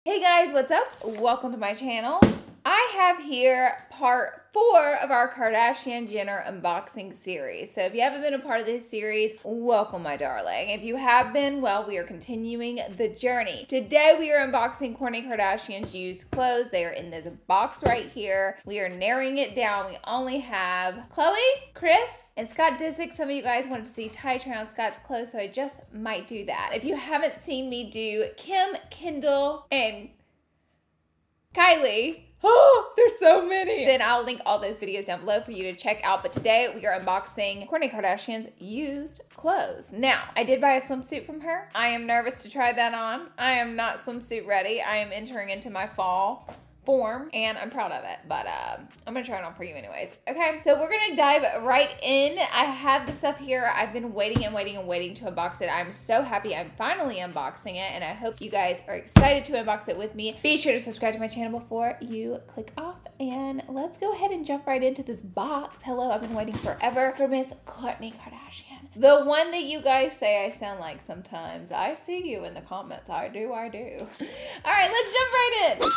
Hey guys, what's up? Welcome to my channel. I have here part 4 of our Kardashian Jenner unboxing series. So if you haven't been a part of this series, welcome my darling. If you have been, well, we are continuing the journey. Today we are unboxing Kourtney Kardashian's used clothes. They are in this box right here. We are narrowing it down. We only have Khloe, Kris, and Scott Disick. Some of you guys wanted to see Ty try on Scott's clothes, so I just might do that. If you haven't seen me do Kim, Kendall, and Kylie, oh, there's so many, then I'll link all those videos down below for you to check out. But today we are unboxing Kourtney Kardashian's used clothes. Now, I did buy a swimsuit from her. I am nervous to try that on. I am not swimsuit ready. I am entering into my fall form and I'm proud of it, but I'm gonna try it on for you anyways. Okay, so we're gonna dive right in. I have the stuff here. I've been waiting and waiting and waiting to unbox it. I'm so happy I'm finally unboxing it, and I hope you guys are excited to unbox it with me. Be sure to subscribe to my channel before you click off, and let's go ahead and jump right into this box. Hello, I've been waiting forever for Miss Kourtney Kardashian, the one that you guys say I sound like sometimes. I see you in the comments. I do. All right, let's jump right in.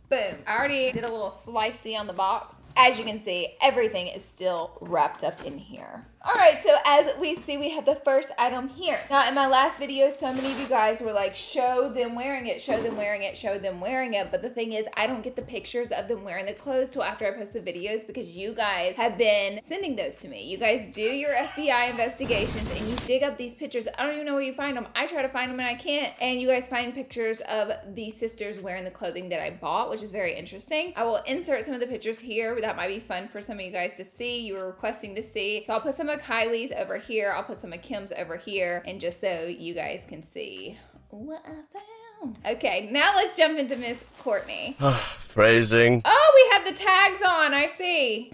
Boom. I already did a little slicey on the box. As you can see, everything is still wrapped up in here. All right, so as we see, we have the first item here. Now, in my last video, so many of you guys were like, show them wearing it, show them wearing it, show them wearing it. But the thing is, I don't get the pictures of them wearing the clothes till after I post the videos because you guys have been sending those to me. You guys do your FBI investigations and you dig up these pictures. I don't even know where you find them. I try to find them and I can't. And you guys find pictures of the sisters wearing the clothing that I bought, which is very interesting. I will insert some of the pictures here. That might be fun for some of you guys to see. You were requesting to see. So I'll put some of Kylie's over here. I'll put some of Kim's over here. And just so you guys can see what I found. Okay, now let's jump into Miss Kourtney. Phrasing. Oh, we have the tags on, I see.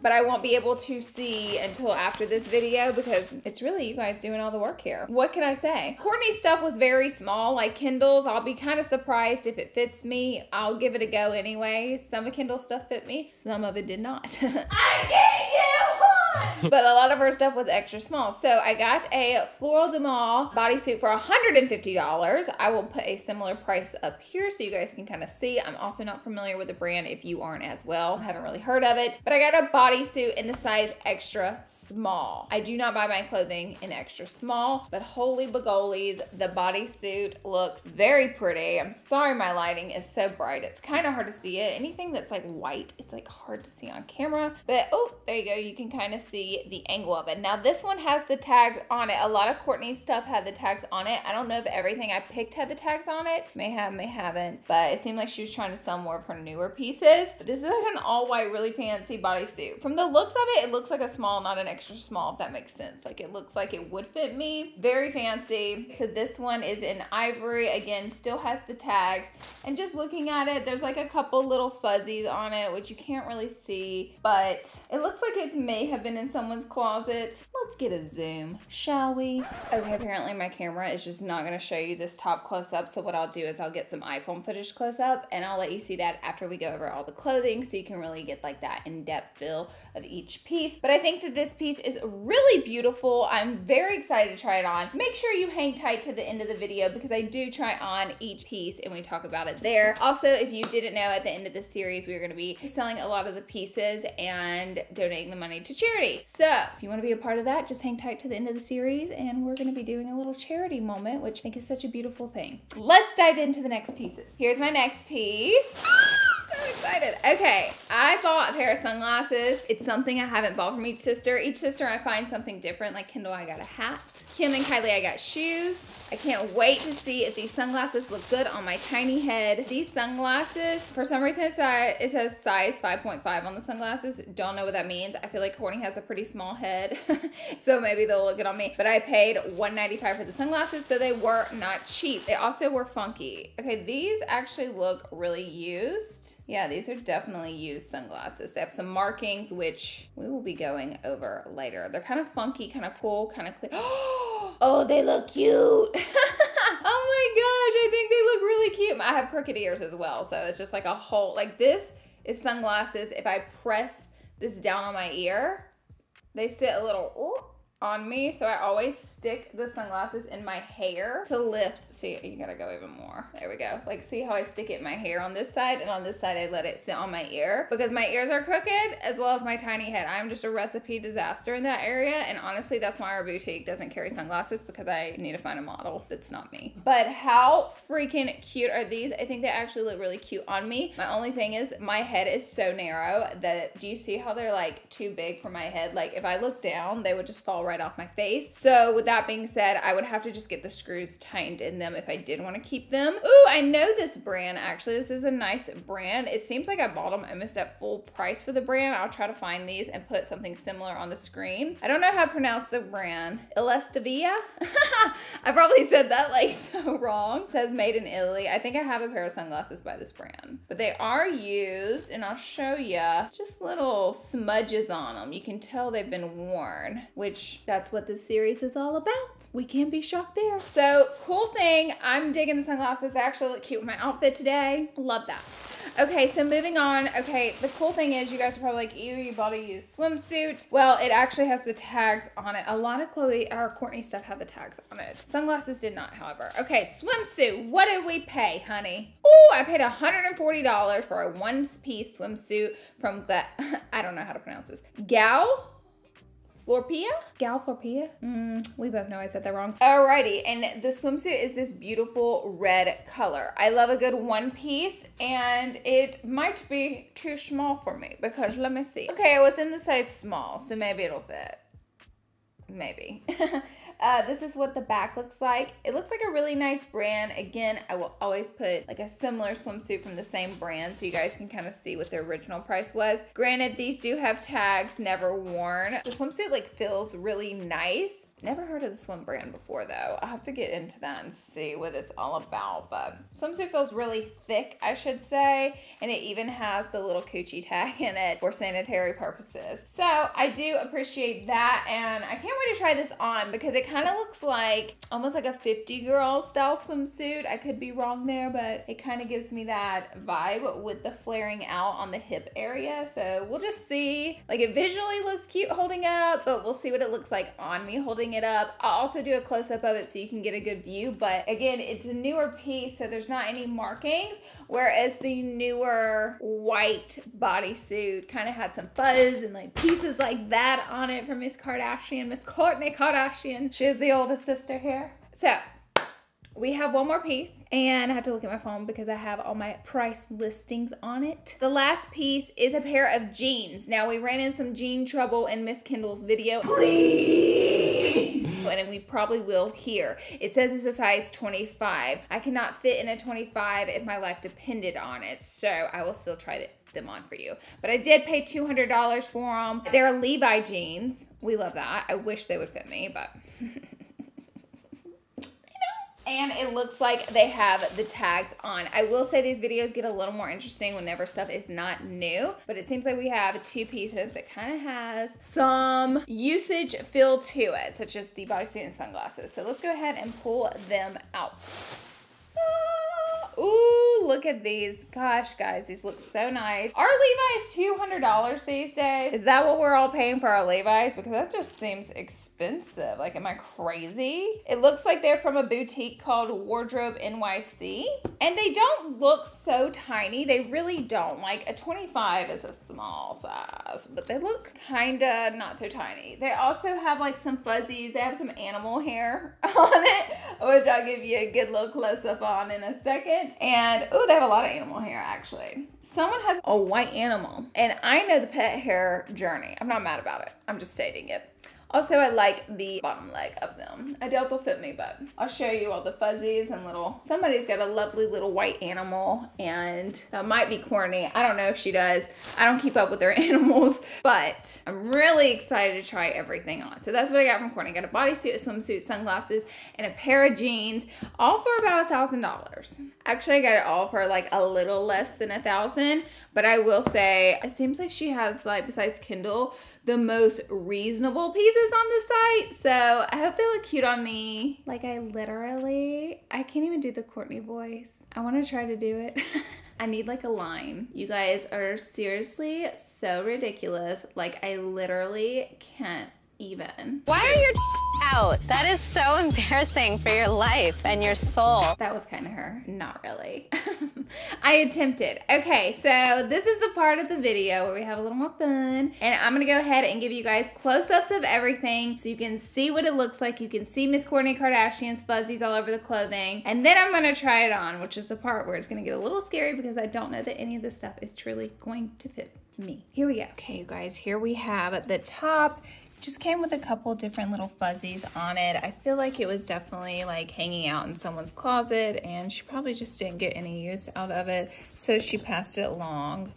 But I won't be able to see until after this video because it's really you guys doing all the work here. What can I say? Kourtney's stuff was very small, like Kendall's. I'll be kind of surprised if it fits me. I'll give it a go anyway. Some of Kendall's stuff fit me, some of it did not. I gave you one! But a lot of her stuff was extra small. So I got a Floral de Mal bodysuit for $150. I will put a similar price up here so you guys can kind of see. I'm also not familiar with the brand if you aren't as well. I haven't really heard of it, but I got a bodysuit in the size extra small. I do not buy my clothing in extra small, but holy bagolies, the bodysuit looks very pretty. I'm sorry my lighting is so bright. It's kind of hard to see it. Anything that's like white, it's like hard to see on camera, but oh, there you go. You can kind of see the angle of it. Now this one has the tags on it. A lot of Kourtney's stuff had the tags on it. I don't know if everything I picked had the tags on it. May have, may haven't, but it seemed like she was trying to sell more of her newer pieces. But this is like an all white, really fancy bodysuit. From the looks of it, it looks like a small, not an extra small, if that makes sense. Like it looks like it would fit me. Very fancy. So this one is in ivory. Again, still has the tags. And just looking at it, there's like a couple little fuzzies on it, which you can't really see, but it looks like it may have been in someone's closet. Let's get a zoom, shall we? Okay, apparently my camera is just not gonna show you this top close up. So what I'll do is I'll get some iPhone footage close up and I'll let you see that after we go over all the clothing so you can really get like that in-depth feel of each piece. But I think that this piece is really beautiful. I'm very excited to try it on. Make sure you hang tight to the end of the video because I do try on each piece and we talk about it there. Also, if you didn't know, at the end of this series, we're gonna be selling a lot of the pieces and donating the money to charity. So if you wanna be a part of that, just hang tight to the end of the series and we're gonna be doing a little charity moment, which I think is such a beautiful thing. Let's dive into the next pieces. Here's my next piece. So excited. Okay, I bought a pair of sunglasses. It's something I haven't bought from each sister. Each sister I find something different. Like Kendall, I got a hat. Kim and Kylie, I got shoes. I can't wait to see if these sunglasses look good on my tiny head. These sunglasses, for some reason it says size 5.5 on the sunglasses. Don't know what that means. I feel like Kourtney has a pretty small head, so maybe they'll look good on me. But I paid $195 for the sunglasses, so they were not cheap. They also were funky. Okay, these actually look really used. Yeah, these are definitely used sunglasses. They have some markings, which we will be going over later. They're kind of funky, kind of cool, kind of clear. Oh, they look cute. Oh my gosh, I think they look really cute. I have crooked ears as well, so it's just like a whole, like this is sunglasses. If I press this down on my ear, they sit a little, on me, so I always stick the sunglasses in my hair to lift. See, you gotta go even more. There we go. Like, see how I stick it in my hair on this side, and on this side I let it sit on my ear because my ears are crooked as well as my tiny head. I'm just a recipe disaster in that area, and honestly, that's why our boutique doesn't carry sunglasses, because I need to find a model that's not me. But how freaking cute are these? I think they actually look really cute on me. My only thing is my head is so narrow that, do you see how they're like too big for my head? Like, if I look down, they would just fall right off my face. So with that being said, I would have to just get the screws tightened in them if I did want to keep them. Ooh, I know this brand actually. This is a nice brand. It seems like I bought them almost at full price for the brand. I'll try to find these and put something similar on the screen. I don't know how to pronounce the brand. Elastivia? I probably said that like so wrong. It says made in Italy. I think I have a pair of sunglasses by this brand, but they are used, and I'll show you just little smudges on them. You can tell they've been worn, which that's what this series is all about. We can't be shocked there. So cool thing, I'm digging the sunglasses. They actually look cute with my outfit today. Love that. Okay, so moving on. Okay, the cool thing is you guys are probably like, ew, you bought a used swimsuit. Well, it actually has the tags on it. A lot of Kourtney stuff had the tags on it. Sunglasses did not, however. Okay, swimsuit. What did we pay, honey? Ooh, I paid $140 for a one-piece swimsuit from the, I don't know how to pronounce this, Gal Florpia? We both know I said that wrong. Alrighty, and the swimsuit is this beautiful red color. I love a good one piece, and it might be too small for me because let me see. Okay, I was in the size small, so maybe it'll fit. Maybe. This is what the back looks like. It looks like a really nice brand. Again, I will always put like a similar swimsuit from the same brand so you guys can kind of see what the original price was. Granted, these do have tags, never worn. The swimsuit like feels really nice. Never heard of the swim brand before though. I'll have to get into that and see what it's all about, but swimsuit feels really thick, I should say, and it even has the little coochie tag in it for sanitary purposes. So I do appreciate that, and I can't wait to try this on because it kind of looks like almost like a 50 girl style swimsuit. I could be wrong there, but it kind of gives me that vibe with the flaring out on the hip area. So we'll just see. Like, it visually looks cute holding it up, but we'll see what it looks like on me holding it up. I'll also do a close-up of it so you can get a good view, but again, it's a newer piece, so there's not any markings, whereas the newer white bodysuit kind of had some fuzz and like pieces like that on it from Miss Kardashian, Miss Kourtney Kardashian. She is the oldest sister here. So we have one more piece, and I have to look at my phone because I have all my price listings on it. The last piece is a pair of jeans. Now, we ran in some jean trouble in Miss Kendall's video. Please. And we probably will here. It says it's a size 25. I cannot fit in a 25 if my life depended on it, so I will still try them on for you. But I did pay $200 for them. They're Levi jeans. We love that. I wish they would fit me, but... And it looks like they have the tags on. I will say these videos get a little more interesting whenever stuff is not new, but it seems like we have two pieces that kind of has some usage feel to it, such as the bodysuit and sunglasses. So let's go ahead and pull them out. Ooh, look at these. Gosh, guys, these look so nice. Are Levi's $200 these days? Is that what we're all paying for our Levi's? Because that just seems expensive. Like, am I crazy? It looks like they're from a boutique called Wardrobe NYC. And they don't look so tiny. They really don't. Like, a 25 is a small size, but they look kinda not so tiny. They also have like some fuzzies. They have some animal hair on it, which I'll give you a good little close-up on in a second. And oh, they have a lot of animal hair actually. Someone has a white animal, and I know the pet hair journey. I'm not mad about it. I'm just stating it. Also, I like the bottom leg of them. I doubt they'll fit me, but I'll show you all the fuzzies and little... Somebody's got a lovely little white animal, and that might be Kourtney. I don't know if she does. I don't keep up with their animals, but I'm really excited to try everything on. So that's what I got from Kourtney. I got a bodysuit, a swimsuit, sunglasses, and a pair of jeans, all for about $1,000. Actually, I got it all for like a little less than $1,000, but I will say, it seems like she has, like, besides Kendall, the most reasonable pieces on the site. So I hope they look cute on me. Like, I can't even do the Kourtney voice. I want to try to do it. I need like a line. You guys are seriously so ridiculous. Like, I literally can't even. Why are your out? That is so embarrassing for your life and your soul. That was kind of her. Not really. I attempted. Okay, so this is the part of the video where we have a little more fun. And I'm going to go ahead and give you guys close-ups of everything so you can see what it looks like. You can see Miss Kourtney Kardashian's fuzzies all over the clothing. And then I'm going to try it on, which is the part where it's going to get a little scary because I don't know that any of this stuff is truly going to fit me. Here we go. Okay, you guys, here we have at the top. Just came with a couple different little fuzzies on it. I feel like it was definitely like hanging out in someone's closet and she probably just didn't get any use out of it. So she passed it along.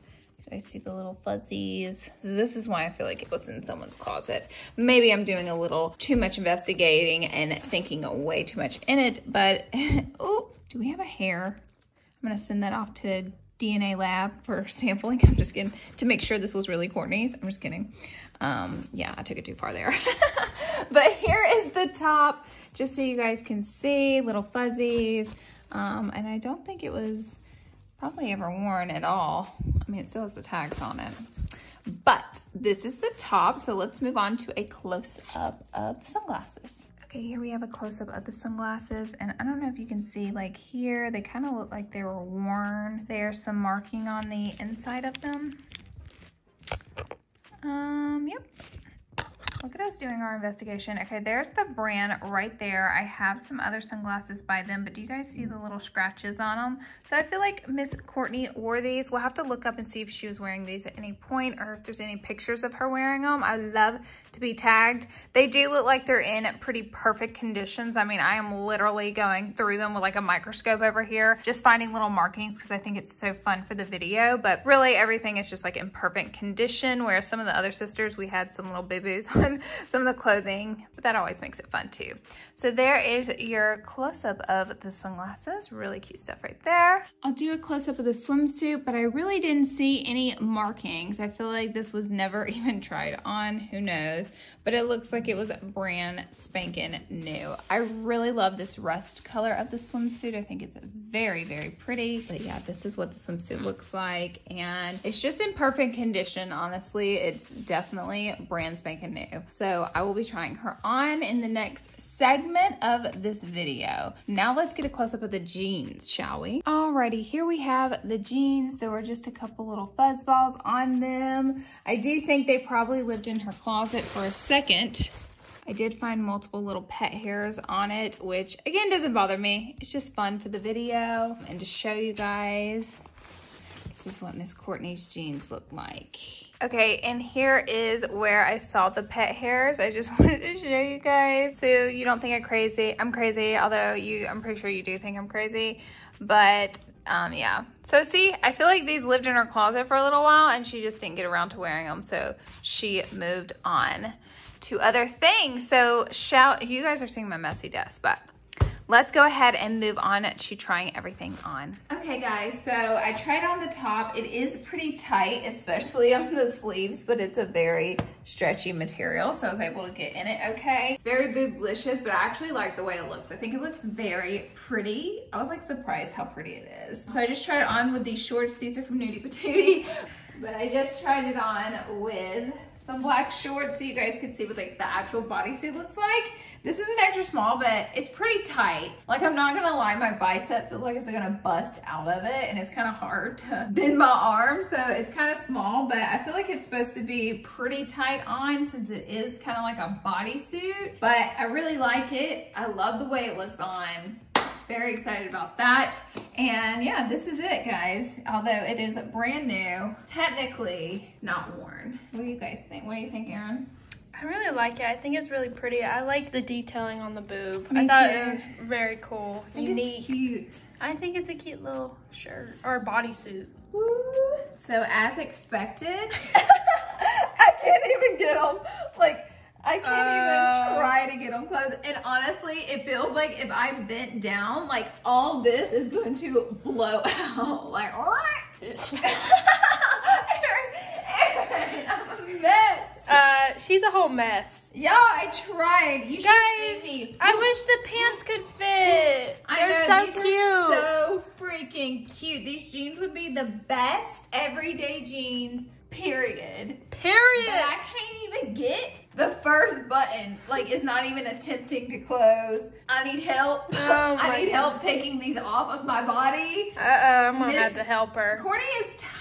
I see the little fuzzies. This is why I feel like it was in someone's closet. Maybe I'm doing a little too much investigating and thinking way too much in it, but oh, do we have a hair? I'm gonna send that off to a DNA lab for sampling. I'm just kidding, to make sure this was really Kourtney's. I'm just kidding. Yeah, I took it too far there. But here is the top, just so you guys can see, little fuzzies. And I don't think it was probably ever worn at all. I mean, it still has the tags on it. But this is the top, so let's move on to a close-up of the sunglasses. Okay, here we have a close-up of the sunglasses, and I don't know if you can see, like here, they kind of look like they were worn. There's some marking on the inside of them. Yep. Look at us doing our investigation. Okay, there's the brand right there. I have some other sunglasses by them, but do you guys see the little scratches on them? So I feel like Miss Kourtney wore these. We'll have to look up and see if she was wearing these at any point or if there's any pictures of her wearing them. I love to be tagged. They do look like they're in pretty perfect conditions. I mean, I am literally going through them with like a microscope over here, just finding little markings because I think it's so fun for the video. But really everything is just like in perfect condition, whereas some of the other sisters, we had some little boo-boos on some of the clothing, but that always makes it fun too. So there is your close-up of the sunglasses. Really cute stuff right there. I'll do a close-up of the swimsuit, but I really didn't see any markings. I feel like this was never even tried on, who knows, but it looks like it was brand spanking new. I really love this rust color of the swimsuit. I think it's very, very pretty. But yeah, this is what the swimsuit looks like, and it's just in perfect condition, honestly. It's definitely brand spanking new. So I will be trying her on in the next segment of this video. Now let's get a close-up of the jeans, shall we? Alrighty, here we have the jeans. There were just a couple little fuzz balls on them. I do think they probably lived in her closet for a second. I did find multiple little pet hairs on it, which again doesn't bother me. It's just fun for the video and to show you guys. This is what Miss Kourtney's jeans look like. Okay, and here is where I saw the pet hairs. I just wanted to show you guys so you don't think I'm crazy. I'm crazy, although I'm pretty sure you do think I'm crazy. But yeah. So see, I feel like these lived in her closet for a little while and she just didn't get around to wearing them. So she moved on to other things. So you guys are seeing my messy desk, but let's go ahead and move on to trying everything on. Okay guys, so I tried on the top. It is pretty tight, especially on the sleeves, but it's a very stretchy material, so I was able to get in it okay. It's very booblicious, but I actually like the way it looks. I think it looks very pretty. I was like surprised how pretty it is. So I just tried it on with these shorts. These are from Nudie Patootie, but I just tried it on with some black shorts so you guys could see what like the actual bodysuit looks like. This is an extra small, but it's pretty tight. Like, I'm not gonna lie, my bicep feels like it's gonna bust out of it, and it's kind of hard to bend my arm, so it's kind of small, but I feel like it's supposed to be pretty tight on since it is kind of like a bodysuit, but I really like it. I love the way it looks on. Very excited about that. And yeah, this is it, guys. Although it is brand new, technically not worn. What do you guys think? What do you think, Erin? I really like it. I think it's really pretty. I like the detailing on the boob. Me I thought too. it was very cool, unique. It's cute. I think it's a cute little shirt or bodysuit. Woo. So as expected, I can't even get them. Like, I can't even try to get them closed. And honestly, it feels like if I bent down, like all this is going to blow out. Like, Erin, I'm a mess. She's a whole mess. Yeah, I tried. You Guys, should see me. I wish the pants could fit. They're so these cute. Are so freaking cute. These jeans would be the best everyday jeans Period. Period. But I can't even get the first button. Like, it's not even attempting to close. I need help. Oh I need help taking these off of my body. I'm gonna have to help her. Kourtney is tiny.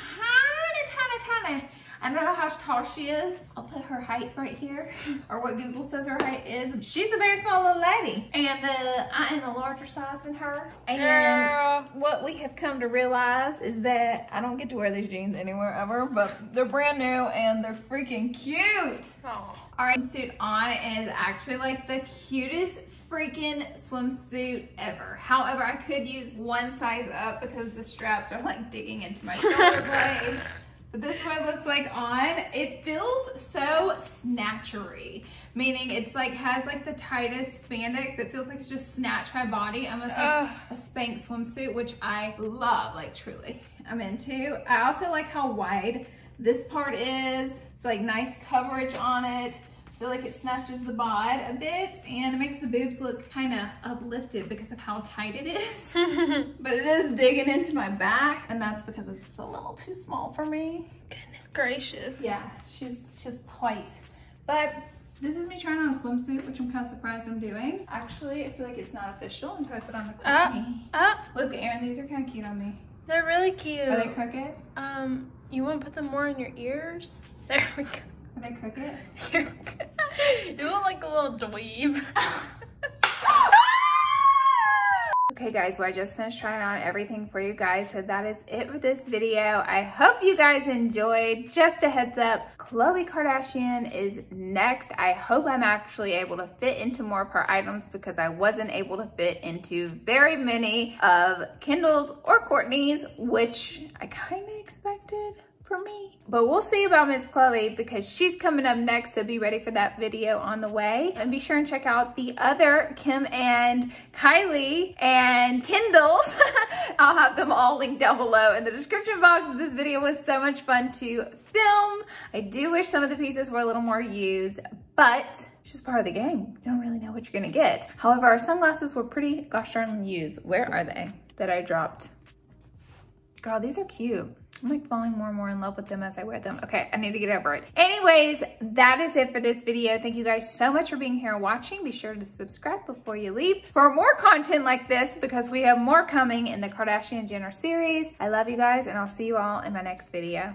I don't know how tall she is. I'll put her height right here, or what Google says her height is. She's a very small little lady, and I am a larger size than her. And what we have come to realize is that I don't get to wear these jeans anywhere ever, but they're brand new and they're freaking cute. Oh. Our swimsuit on is actually like the cutest freaking swimsuit ever. However, I could use one size up because the straps are like digging into my shoulder blades. But this is what it looks like on. It feels so snatchery, meaning it's like has like the tightest spandex. It feels like it's just snatched my body, almost like a Spanx swimsuit, which I love, like truly, I'm into. I also like how wide this part is. It's like nice coverage on it. I feel like it snatches the bod a bit and it makes the boobs look kind of uplifted because of how tight it is. But it is digging into my back, and that's because it's just a little too small for me. Goodness gracious. Yeah, she's tight. But this is me trying on a swimsuit, which I'm kind of surprised I'm doing. Actually, I feel like it's not official until I put on the Kourtney. Look, Aaron, these are kind of cute on me. They're really cute. Are they crooked? You want to put them more in your ears? There we go. Are they crooked? You're good. You look like a little dweeb. Okay guys, well I just finished trying on everything for you guys, so that is it for this video. I hope you guys enjoyed. Just a heads up, Khloe Kardashian is next. I hope I'm actually able to fit into more of her items because I wasn't able to fit into very many of Kendall's or Kourtney's, which I kind of expected for me. But we'll see about Miss Khloe because she's coming up next, so be ready for that video on the way. And be sure and check out the other Kim and Kylie and Kendall's. I'll have them all linked down below in the description box. This video was so much fun to film. I do wish some of the pieces were a little more used, but it's just part of the game. You don't really know what you're gonna get. However, our sunglasses were pretty gosh darn used. Where are they that I dropped? Girl, these are cute. I'm like falling more and more in love with them as I wear them. Okay, I need to get over it. Anyways, that is it for this video. Thank you guys so much for being here and watching. Be sure to subscribe before you leave for more content like this because we have more coming in the Kardashian Jenner series. I love you guys and I'll see you all in my next video.